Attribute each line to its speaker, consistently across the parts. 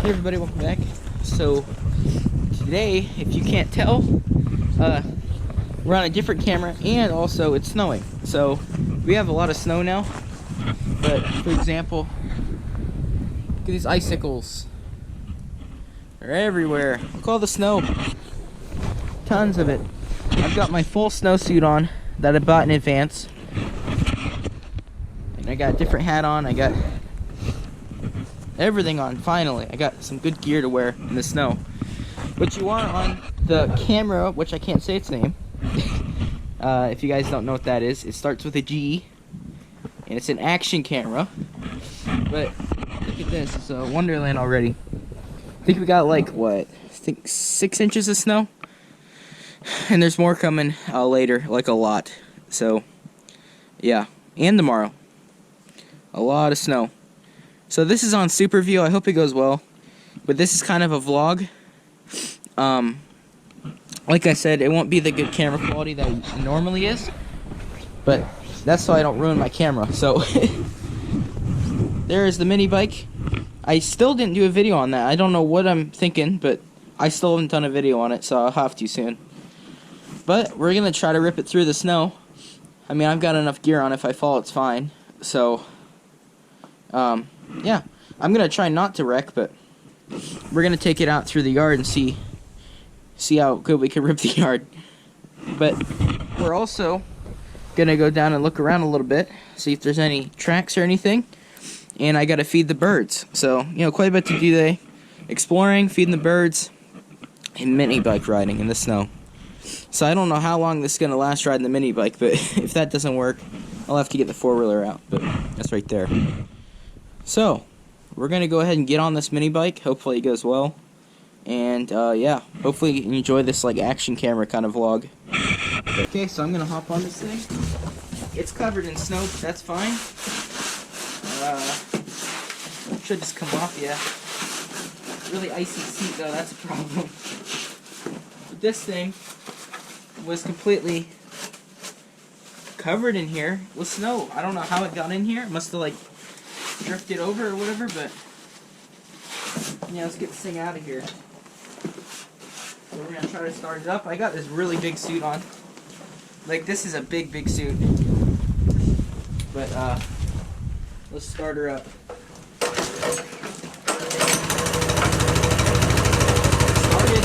Speaker 1: Hey everybody, welcome back. So today, if you can't tell, we're on a different camera, and also it's snowing. So we have a lot of snow now. But for example, look at these icicles. They're everywhere. Look at all the snow. Tons of it. I've got my full snowsuit on that I bought in advance. And I got a different hat on. I got everything on, finally. I got some good gear to wear in the snow. What you are on the camera, which I can't say its name. If you guys don't know what that is, it starts with a G. And it's an action camera. But look at this, it's a wonderland already. I think we got like, what? I think 6 inches of snow. And there's more coming later, like a lot. So, yeah. And tomorrow. A lot of snow. So this is on Super View. I hope it goes well. But this is kind of a vlog. Like I said, it won't be the good camera quality that it normally is. But that's so I don't ruin my camera. So there is the mini bike. I still didn't do a video on that. I don't know what I'm thinking, but I still haven't done a video on it, so I'll have to soon. But we're going to try to rip it through the snow. I mean, I've got enough gear on. If I fall, it's fine. So, yeah. I'm going to try not to wreck, but we're going to take it out through the yard and see how good we can rip the yard. But we're also going to go down and look around a little bit, see if there's any tracks or anything. And I got to feed the birds. So, you know, quite a bit to do today. Exploring, feeding the birds, and mini bike riding in the snow. So I don't know how long this is going to last riding the mini bike, but if that doesn't work, I'll have to get the four-wheeler out. But that's right there. So, we're going to go ahead and get on this mini bike. Hopefully it goes well. And, yeah, hopefully you enjoy this, like, action camera kind of vlog. Okay, so I'm going to hop on this thing. It's covered in snow, but that's fine. Should just come off, yeah. Really icy seat, though, that's a problem. But this thing was completely covered in here with snow. I don't know how it got in here. It must have, like, drifted over or whatever, but yeah, let's get this thing out of here. So we're gonna try to start it up. I got this really big suit on. Like, this is a big suit. But let's start her up. Started.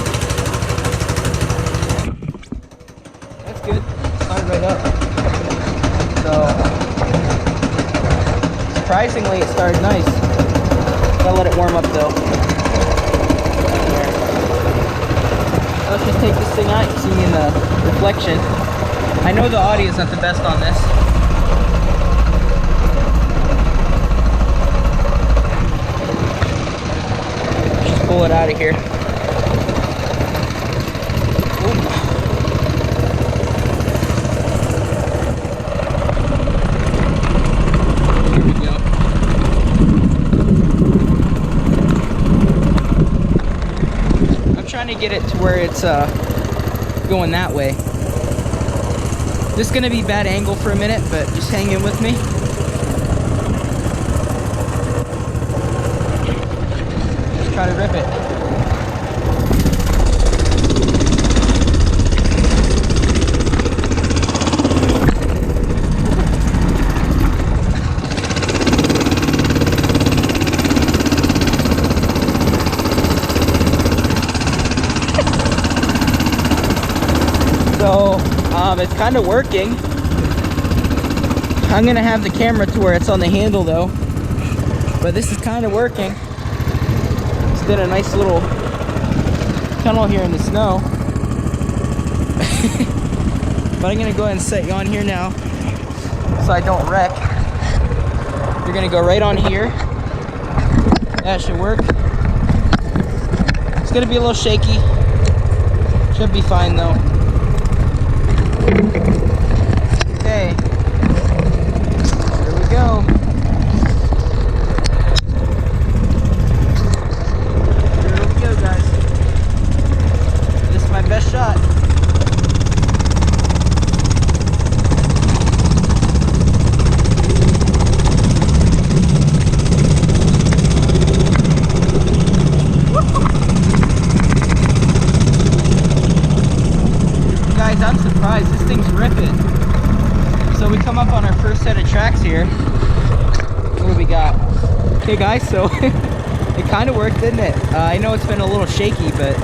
Speaker 1: That's good. Started right up. So surprisingly, it started nice. Gotta let it warm up though. Let's just take this thing out. You see me in the reflection. I know the audio is not the best on this. Just pull it out of here. To get it to where it's going that way. This is gonna be bad angle for a minute, but just hang in with me. Just try to rip it. So, it's kind of working. I'm going to have the camera to where it's on the handle though. But this is kind of working. It's been a nice little tunnel here in the snow. But I'm going to go ahead and set you on here now so I don't wreck. You're going to go right on here. That should work. It's going to be a little shaky. Should be fine though. Okay, here we go. Here we go, guys. This is my best shot. here. What do we got? Okay guys, so it kind of worked, didn't it? I know it's been a little shaky, but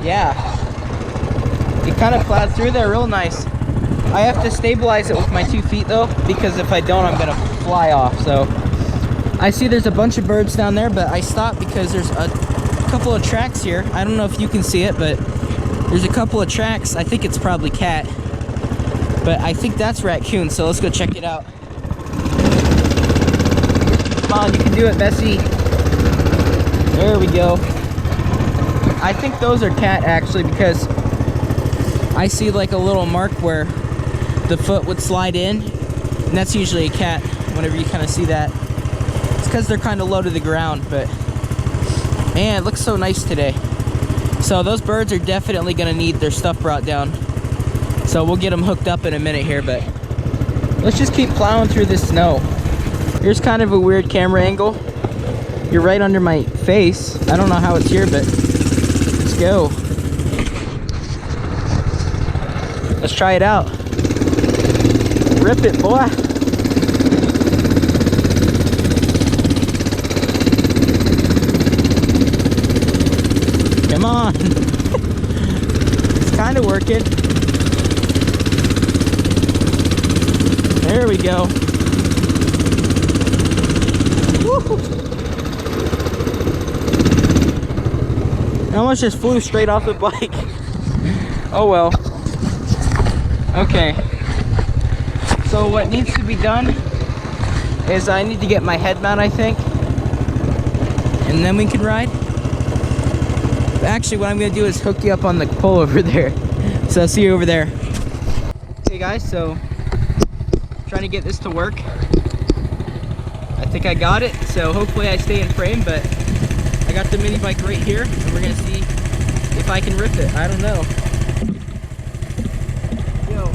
Speaker 1: yeah. It kind of plowed through there real nice. I have to stabilize it with my 2 feet though, because if I don't, I'm gonna fly off. So I see there's a bunch of birds down there, but I stopped because there's a couple of tracks here. I don't know if you can see it, but there's a couple of tracks. I think it's probably cat, but I think that's raccoon, so let's go check it out. Come on, you can do it, Bessie. There we go. I think those are cat actually, because I see like a little mark where the foot would slide in, and that's usually a cat whenever you kind of see that. It's because they're kind of low to the ground, but man, it looks so nice today. So those birds are definitely going to need their stuff brought down. So we'll get them hooked up in a minute here, but let's just keep plowing through this snow. Here's kind of a weird camera angle. You're right under my face. I don't know how it's here, but let's go. Let's try it out. Rip it, boy. Come on. It's kind of working. There we go. Woo. I almost just flew straight off the bike. Oh well. Okay. So what needs to be done is I need to get my head mount, I think. And then we can ride. Actually, what I'm going to do is hook you up on the pole over there. So I'll see you over there. Okay guys, so trying to get this to work. I think I got it, so hopefully I stay in frame, but I got the mini bike right here, and we're going to see if I can rip it. I don't know. Yo.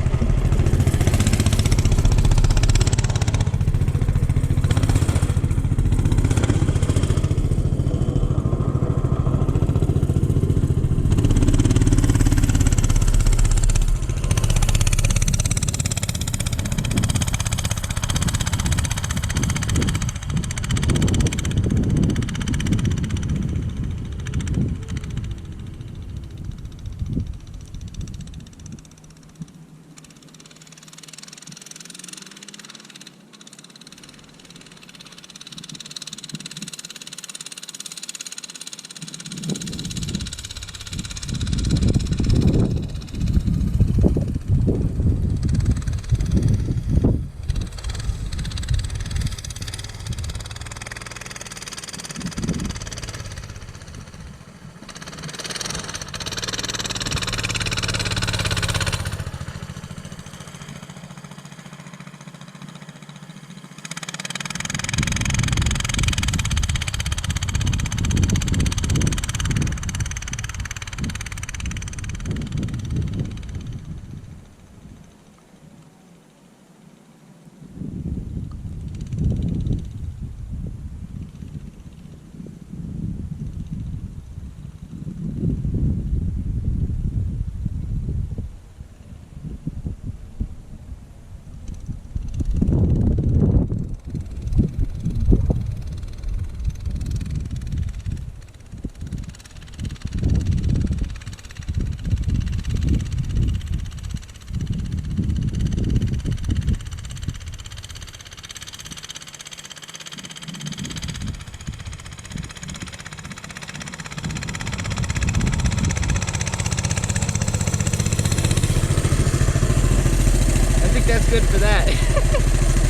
Speaker 1: That's good for that.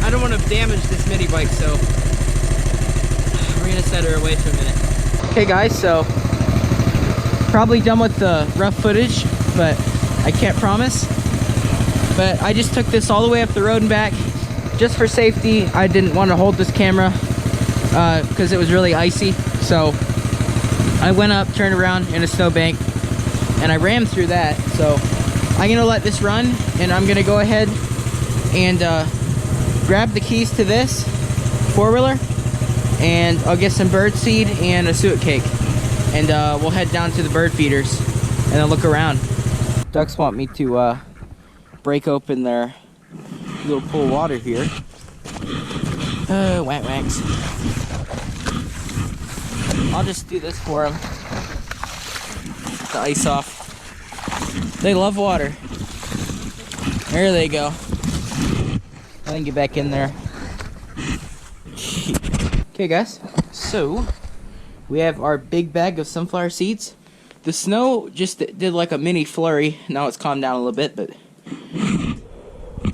Speaker 1: I don't want to damage this mini bike, so we're gonna set her away for a minute. Okay guys, so probably done with the rough footage, but I can't promise. But I just took this all the way up the road and back just for safety. I didn't want to hold this camera because it was really icy, so I went up, turned around in a snowbank, and I rammed through that. So I'm gonna let this run, and I'm gonna go ahead and grab the keys to this four-wheeler, and I'll get some bird seed and a suet cake, and we'll head down to the bird feeders and then look around. Ducks want me to break open their little pool of water here, Wax. I'll just do this for them. The ice off. They love water. There they go. I can get back in there. Okay, guys. So, we have our big bag of sunflower seeds. The snow just did like a mini flurry. Now it's calmed down a little bit, but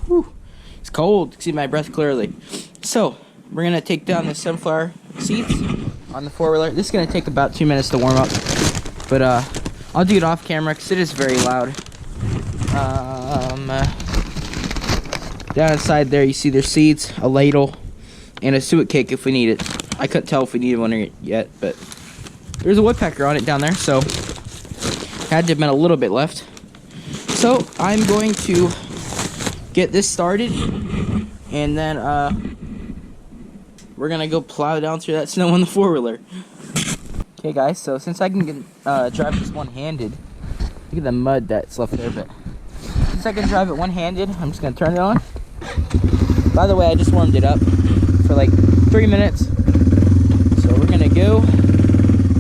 Speaker 1: whew, it's cold. See my breath clearly. So, we're going to take down the sunflower seeds on the four-wheeler. This is going to take about 2 minutes to warm up. But I'll do it off camera because it is very loud. Down inside there you see there's seeds, a ladle, and a suet cake if we need it. I couldn't tell if we needed one yet, but there's a woodpecker on it down there, so had to have been a little bit left. So I'm going to get this started, and then we're gonna go plow down through that snow on the four-wheeler. Okay, guys. So since I can drive this one-handed, look at the mud that's left there. But since I can drive it one-handed, I'm just gonna turn it on. By the way, I just warmed it up for like 3 minutes. So we're gonna go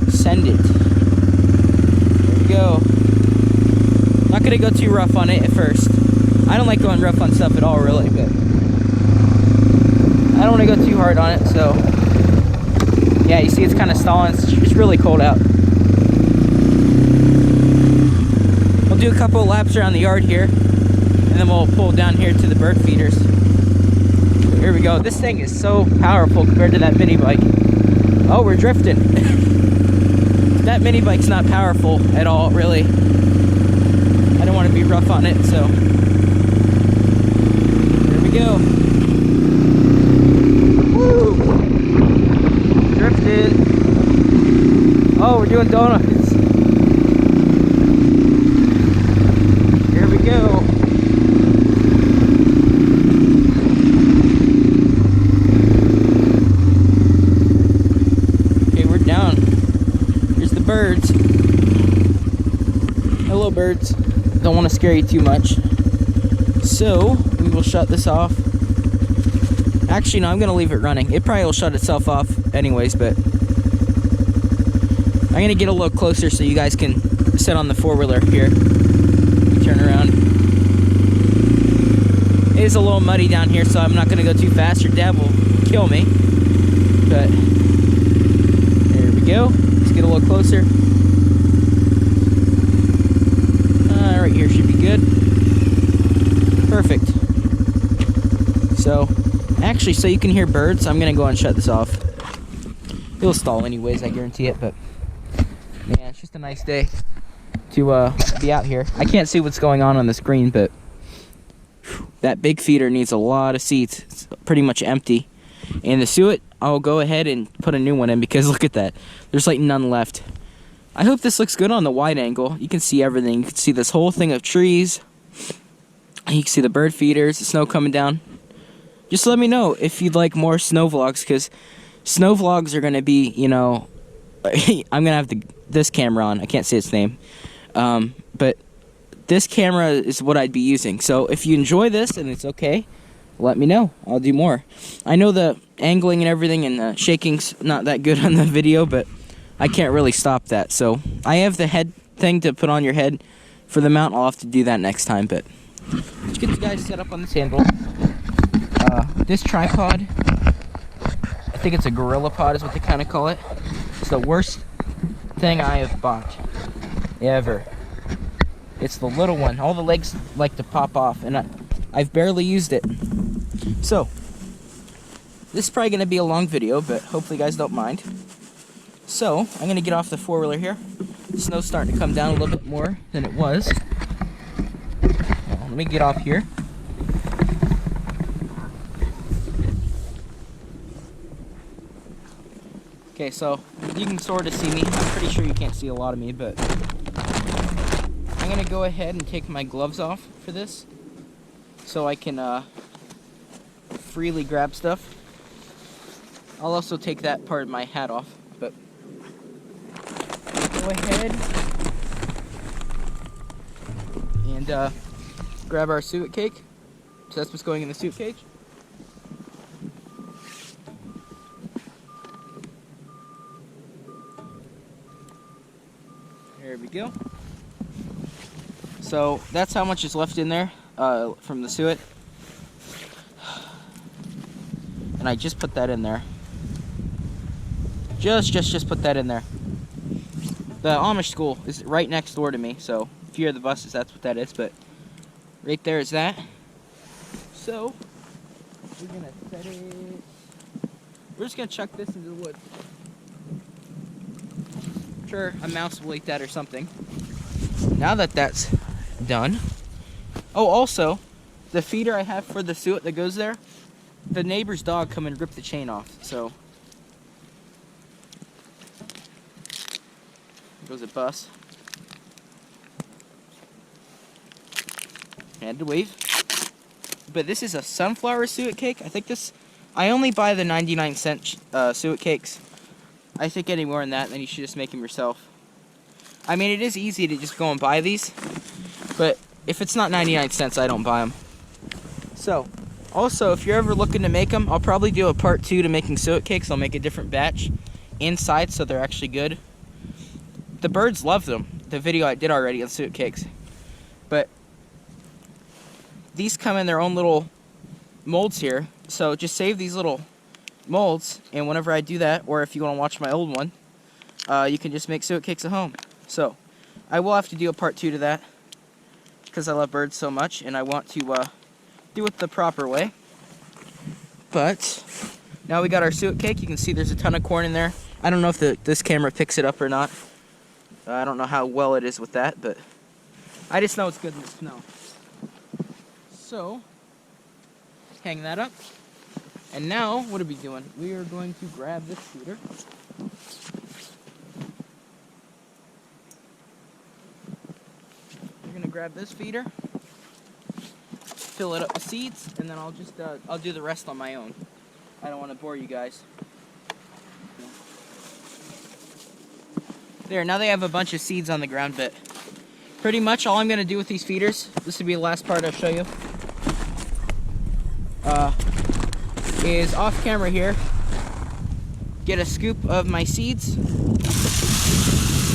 Speaker 1: send it. There we go. Not gonna go too rough on it at first. I don't like going rough on stuff at all, really, but I don't want to go too hard on it. So yeah, you see it's kind of stalling. It's really cold out. We'll do a couple of laps around the yard here, and then we'll pull down here to the bird feeders. Here we go. This thing is so powerful compared to that mini bike. Oh, we're drifting. That mini bike's not powerful at all, really. I don't want to be rough on it, so here we go. Woo! Drifted. Oh, we're doing donuts. Here we go. Okay, we're down. Here's the birds. Hello, birds. Don't want to scare you too much. So, we will shut this off. Actually, no, I'm going to leave it running. It probably will shut itself off anyways, but I'm going to get a little closer so you guys can sit on the four-wheeler here. Turn around. It is a little muddy down here, so I'm not going to go too fast or Dad will kill me. But there we go. Let's get a little closer. Right here should be good. Perfect. So, actually, so you can hear birds, I'm going to go and shut this off. It'll stall anyways, I guarantee it, but man, it's just a nice day to be out here. I can't see what's going on the screen, but that big feeder needs a lot of seats. It's pretty much empty. And the suet, I'll go ahead and put a new one in because look at that. There's like none left. I hope this looks good on the wide angle. You can see everything. You can see this whole thing of trees. You can see the bird feeders, the snow coming down. Just let me know if you'd like more snow vlogs, because snow vlogs are going to be, you know, I'm going to have this camera on. I can't say its name. But this camera is what I'd be using. So if you enjoy this and it's okay, let me know. I'll do more. I know the angling and everything and the shaking's not that good on the video, but I can't really stop that. So I have the head thing to put on your head for the mount. I'll have to do that next time. But let's get you guys set up on this handle. This tripod, I think it's a gorilla pod is what they kind of call it. It's the worst thing I have bought ever. It's the little one. All the legs like to pop off, and I've barely used it. So this is probably going to be a long video, but hopefully you guys don't mind. So, I'm going to get off the four-wheeler here. The snow's starting to come down a little bit more than it was. Well, let me get off here. Okay, so you can sort of see me. I'm pretty sure you can't see a lot of me, but I'm going to go ahead and take my gloves off for this so I can freely grab stuff. I'll also take that part of my hat off, but go ahead and grab our suet cake. So that's what's going in the suet cake. big deal. So that's how much is left in there from the suet. And I just put that in there. Just put that in there. The Amish school is right next door to me, so if you hear the buses, that's what that is. But right there is that. So we're gonna set it. We're just gonna chuck this into the woods. I'm sure a mouse will eat that or something. Now that that's done. Oh, also, the feeder I have for the suet that goes there, the neighbor's dog come and rip the chain off. So goes a bus. Had to wave. But this is a sunflower suet cake. I think this, I only buy the 99-cent suet cakes. I think any more than that, then you should just make them yourself. I mean, it is easy to just go and buy these, but if it's not 99 cents, I don't buy them. So, also, if you're ever looking to make them, I'll probably do a part 2 to making suet cakes. I'll make a different batch inside so they're actually good. The birds love them, the video I did already on suet cakes. But these come in their own little molds here, so just save these little molds, and whenever I do that, or if you want to watch my old one, you can just make suet cakes at home. So, I will have to do a part 2 to that, because I love birds so much, and I want to do it the proper way. But, now we got our suet cake. You can see there's a ton of corn in there. I don't know if this camera picks it up or not. I don't know how well it is with that, but I just know it's good in the snow. So, hang that up. And now, what are we doing? We are going to grab this feeder. We're going to grab this feeder, fill it up with seeds, and then I'll just, I'll do the rest on my own. I don't want to bore you guys. There, now they have a bunch of seeds on the ground, but pretty much all I'm going to do with these feeders, this will be the last part I'll show you, is off camera here, get a scoop of my seeds, and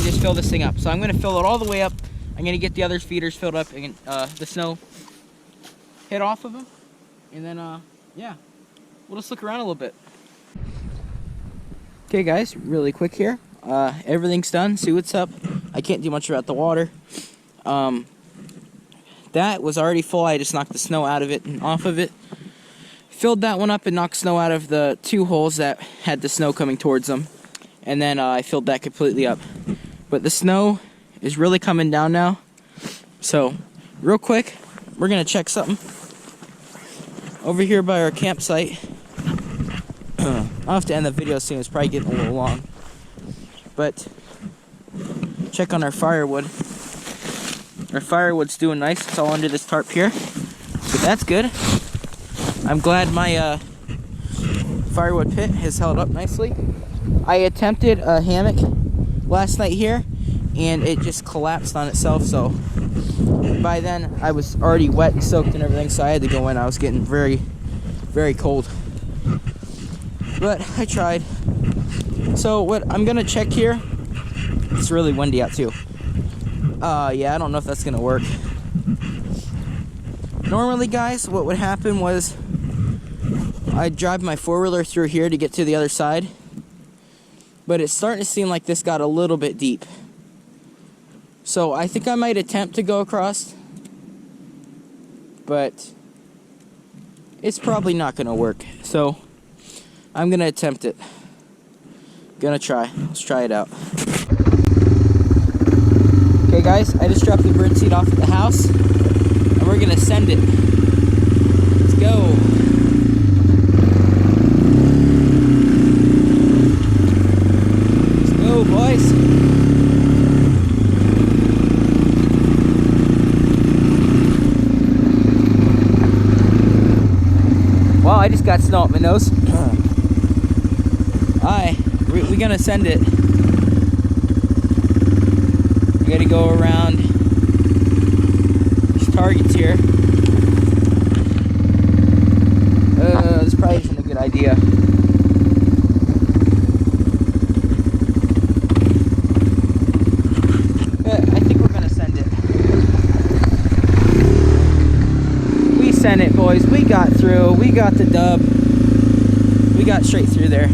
Speaker 1: just fill this thing up. So I'm going to fill it all the way up. I'm going to get the other feeders filled up, and the snow hit off of them, and then, yeah, we'll just look around a little bit. Okay guys, really quick here. Everything's done, suet's up. I can't do much about the water. That was already full. I just knocked the snow out of it and off of it. Filled that one up and knocked snow out of the 2 holes that had the snow coming towards them. And then I filled that completely up. But the snow is really coming down now. So, real quick, we're going to check something. Over here by our campsite. I'll have to end the video soon. It's probably getting a little long. But check on our firewood. Our firewood's doing nice. It's all under this tarp here. So that's good. I'm glad my firewood pit has held up nicely. I attempted a hammock last night here, and it just collapsed on itself. So by then I was already wet and soaked and everything, so I had to go in. I was getting very, very cold. But I tried. So what I'm gonna check here, it's really windy out too. Yeah, I don't know if that's gonna work. Normally guys, what would happen was I'd drive my 4-wheeler through here to get to the other side, but it's starting to seem like this got a little bit deep. So I think I might attempt to go across, but it's probably not gonna work. So I'm gonna attempt it. Gonna try. Let's try it out. Okay guys, I just dropped the birdseed off at the house, and we're gonna send it. Let's go. Let's go, boys. Wow, I just got snow up my nose. Alright. We're gonna send it. We gotta go around these targets here. This probably isn't a good idea. sent it, boys. We got through. We got the dub. We got straight through there.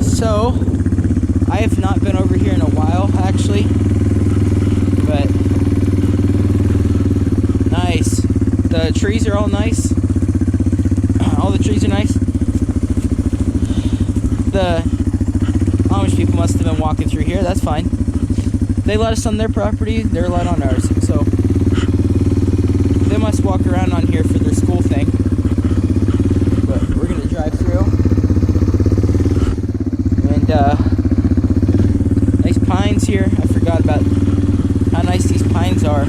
Speaker 1: So, I have not been over here in a while, actually. But, nice. The trees are all nice. All the trees are nice. The Amish people must have been walking through here. That's fine. They let us on their property. They're let on ours. So, they must walk around on here for their school thing. But we're going to drive through. And, nice pines here. I forgot about how nice these pines are.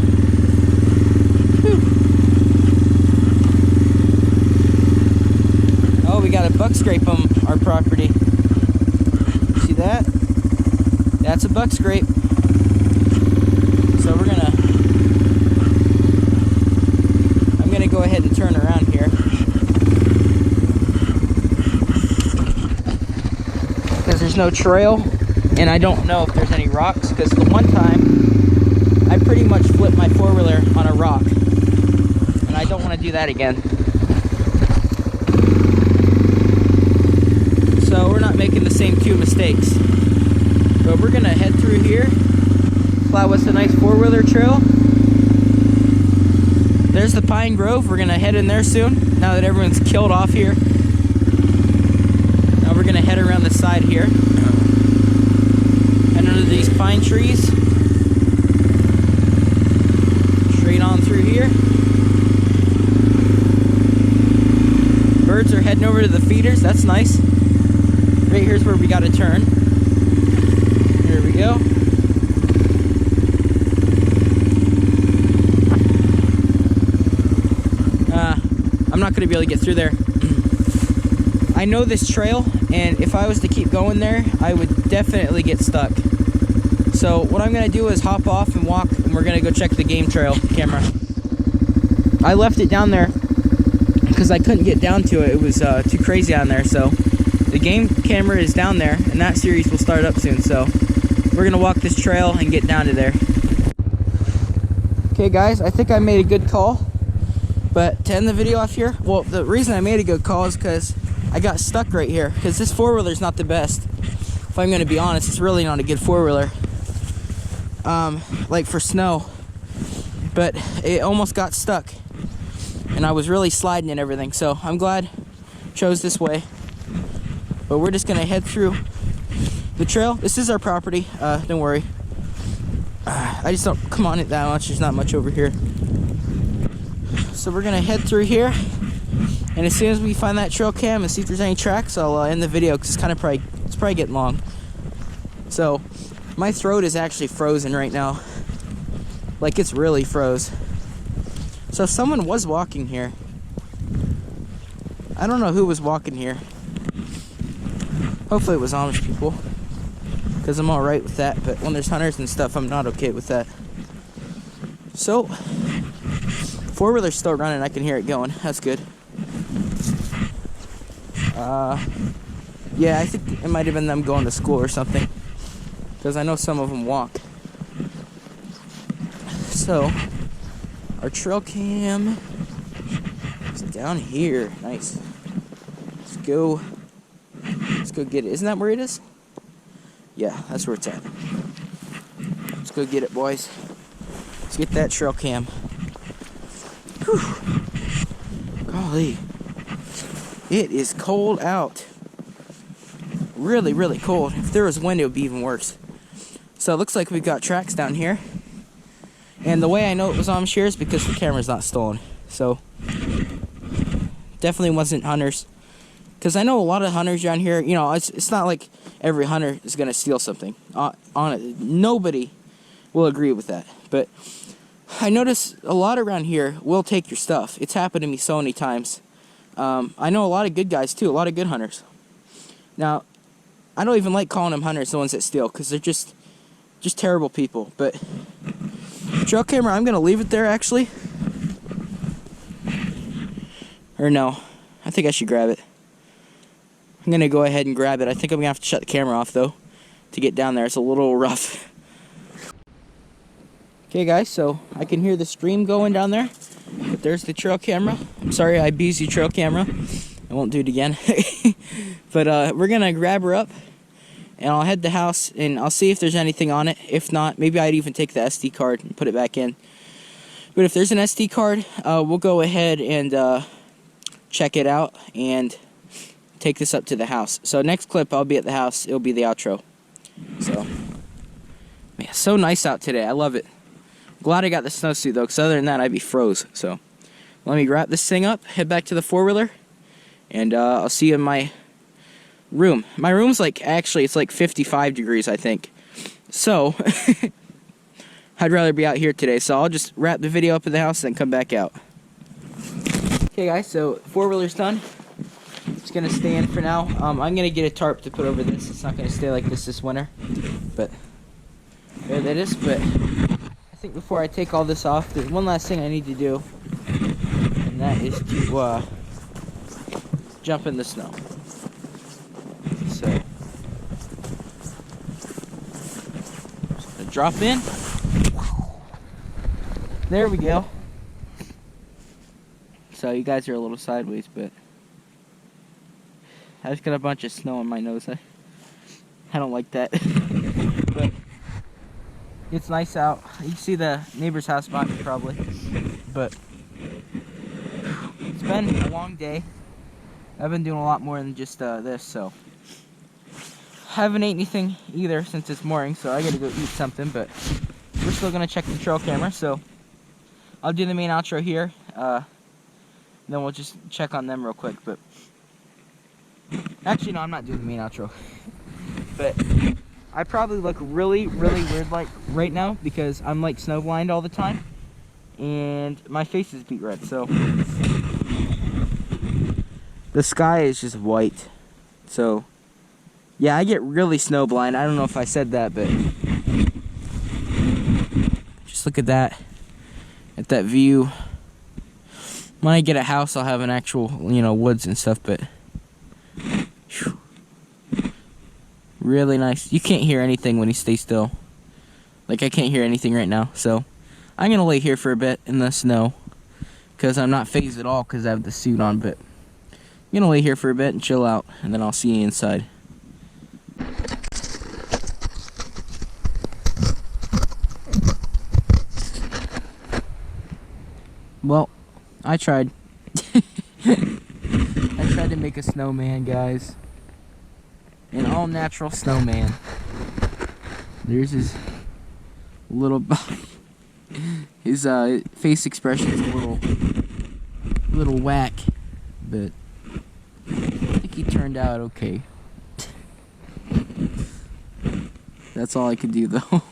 Speaker 1: Whew. Oh, we got a buck scrape on our property. See that? That's a buck scrape. So I'm gonna go ahead and turn around here. Because there's no trail, and I don't know if there's any rocks, because the one time, I pretty much flipped my four-wheeler on a rock. And I don't want to do that again. So we're not making the same two mistakes. But we're gonna head through here. Plow us a nice four-wheeler trail. There's the Pine Grove. We're gonna head in there soon, now that everyone's killed off here. Now we're gonna head around the side here. And under these pine trees. Straight on through here. Birds are heading over to the feeders. That's nice. Right here's where we gotta turn. Here we go. I'm not gonna be able to get through there. I know this trail, and if I was to keep going there, I would definitely get stuck. So what I'm gonna do is hop off and walk, and we're gonna go check the game trail camera. I left it down there because I couldn't get down to it. It was too crazy down there. So the game camera is down there, and that series will start up soon. So we're gonna walk this trail and get down to there. Okay guys, I think I made a good call. But to end the video off here, well, the reason I made a good call is because I got stuck right here. Because this four-wheeler is not the best. If I'm going to be honest, it's really not a good four-wheeler. Like for snow. But it almost got stuck. And I was really sliding and everything. So I'm glad I chose this way. But we're just going to head through the trail. This is our property. Don't worry. I just don't come on it that much. There's not much over here. So we're gonna head through here, and as soon as we find that trail cam and see if there's any tracks, I'll end the video because it's probably getting long. So my throat is actually frozen right now, like it's really froze. So someone was walking here. I don't know who was walking here. Hopefully it was Amish people, because I'm all right with that. But when there's hunters and stuff, I'm not okay with that. So. Four-wheeler's still running. I can hear it going. That's good. Yeah, I think it might have been them going to school or something, because I know some of them walk. So, our trail cam is down here. Nice. Let's go get it. Isn't that where it is? Yeah, that's where it's at. Let's go get it, boys. Let's get that trail cam. Whew. Golly, it is cold out. Really, really cold. If there was wind, it would be even worse. So it looks like we've got tracks down here. And the way I know it was Amish here is because the camera's not stolen. So definitely wasn't hunters. Because I know a lot of hunters around here. You know, it's not like every hunter is gonna steal something. On it, nobody will agree with that. But I notice a lot around here will take your stuff. It's happened to me so many times. I know a lot of good guys too, a lot of good hunters. Now, I don't even like calling them hunters, the ones that steal, because they're just terrible people. But trail camera, I'm gonna leave it there actually. Or no, I think I should grab it. I'm gonna go ahead and grab it. I think I'm gonna have to shut the camera off though to get down there. It's a little rough. Okay guys, so I can hear the stream going down there. there's the trail camera. I'm sorry I abused your trail camera. I won't do it again. But we're gonna grab her up, and I'll head to the house, and I'll see if there's anything on it. If not, maybe I'd even take the SD card and put it back in. But if there's an SD card, we'll go ahead and check it out and take this up to the house. So next clip, I'll be at the house. It'll be the outro. So, man, so nice out today. I love it. Glad I got the snowsuit, though, because other than that, I'd be froze. So, let me wrap this thing up, head back to the four-wheeler, and I'll see you in my room. My room's actually, it's 55 degrees, I think. So, I'd rather be out here today. So, I'll just wrap the video up at the house and then come back out. Okay, guys, so four-wheeler's done. It's going to stay in for now. I'm going to get a tarp to put over this. It's not going to stay like this winter. But, there that is. But, I think before I take all this off, there's one last thing I need to do. And that is to, jump in the snow. So, just gonna drop in. There we go. So you guys are a little sideways, but I just got a bunch of snow on my nose. I don't like that. But it's nice out. You can see the neighbor's house behind me probably. But it's been a long day. I've been doing a lot more than just this, so haven't ate anything either since it's morning, so I gotta go eat something. But we're still gonna check the trail camera, so I'll do the main outro here. Then we'll just check on them real quick. But actually, no, I'm not doing the main outro. But I probably look really, really weird right now because I'm snowblind all the time, and my face is beat red. So the sky is just white. So yeah, I get really snowblind. I don't know if I said that, but just look at that. At that view. When I get a house, I'll have an actual, woods and stuff, but whew, really nice. You can't hear anything when you stay still. I can't hear anything right now, so I'm gonna lay here for a bit in the snow because I'm not phased at all because I have the suit on, but I'm gonna lay here for a bit and chill out, and then I'll see you inside. Well, I tried. I tried to make a snowman, guys. An all-natural snowman. There's his little body. His face expression is a little whack, but I think he turned out okay. That's all I could do, though.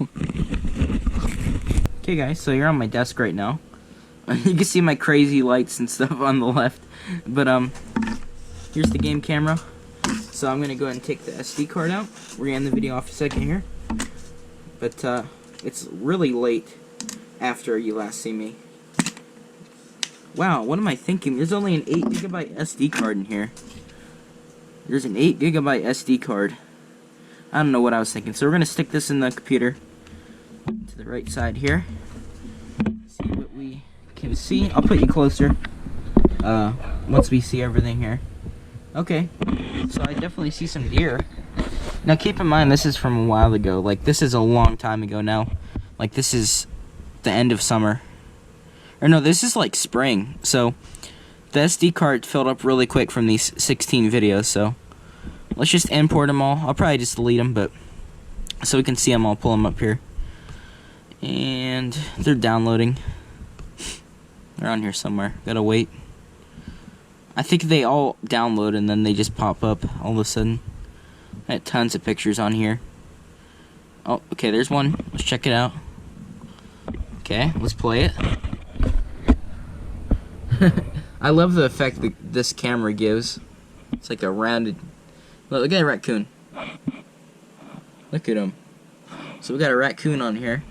Speaker 1: Okay, guys, so you're on my desk right now. You can see my crazy lights and stuff on the left, but here's the game camera. So I'm gonna go ahead and take the SD card out. We're gonna end the video off a second here, but it's really late after you last see me. Wow, what am I thinking? There's only an 8 GB SD card in here. There's an 8 GB SD card. I don't know what I was thinking. So we're gonna stick this in the computer to the right side here. See what we can see. I'll put you closer once we see everything here. Okay, so I definitely see some deer. Now keep in mind, this is from a while ago. This is a long time ago now. This is the end of summer. Or no, this is spring. So the SD card filled up really quick from these 16 videos. So let's just import them all. I'll probably just delete them, but so we can see them. I'll pull them up here. And they're downloading. They're on here somewhere. Gotta wait. I think they all download and then they just pop up all of a sudden. I had tons of pictures on here. Oh, okay, there's one. Let's check it out. Okay, let's play it. I love the effect that this camera gives. It's like a rounded... Look at that raccoon. Look at him. So we got a raccoon on here.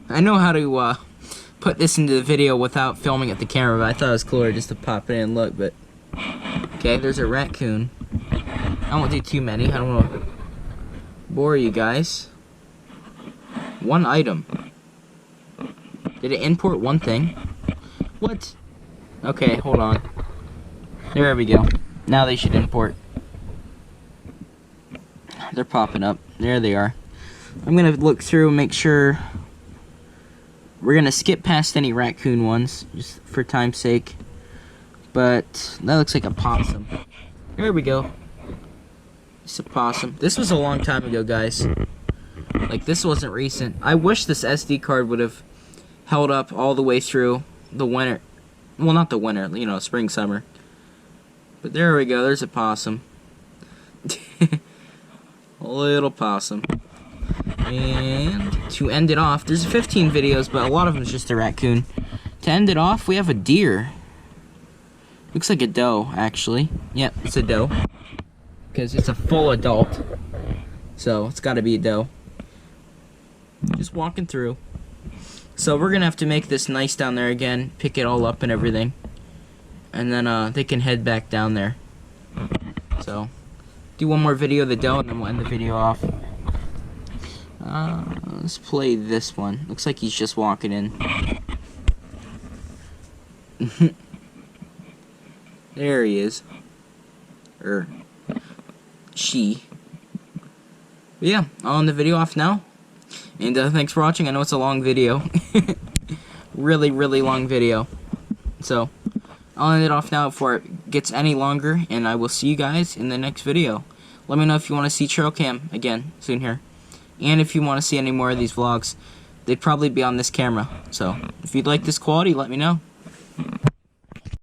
Speaker 1: I know how to put this into the video without filming at the camera, but I thought it was cooler just to pop it in and look. But okay, there's a raccoon. I won't do too many. I don't want to bore you guys. One item. Okay, Did it import one thing? What? Okay, hold on. There we go. Now they should import. They're popping up. There they are. I'm gonna look through and make sure. We're gonna skip past any raccoon ones, just for time's sake. But that looks like a possum. There we go. It's a possum. This was a long time ago, guys. Like, this wasn't recent. I wish this SD card would have held up all the way through the winter. Well, not the winter, you know, spring, summer. But there we go, there's a possum. A little possum. And to end it off, there's 15 videos, but a lot of them is just a raccoon. To end it off, we have a deer. Looks like a doe, actually. Yep, it's a doe. Because it's a full adult. So, it's gotta be a doe. Just walking through. So, we're gonna have to make this nice down there again. Pick it all up and everything. And then, they can head back down there. So, do one more video of the doe, and then we'll end the video off. Let's play this one. Looks like he's just walking in. There he is. Or she. But yeah, I'll end the video off now. And thanks for watching. I know it's a long video. Really, really long video. So, I'll end it off now before it gets any longer. And I will see you guys in the next video. Let me know if you want to see Trail Cam again soon here. And if you want to see any more of these vlogs, they'd probably be on this camera. So, if you'd like this quality, let me know.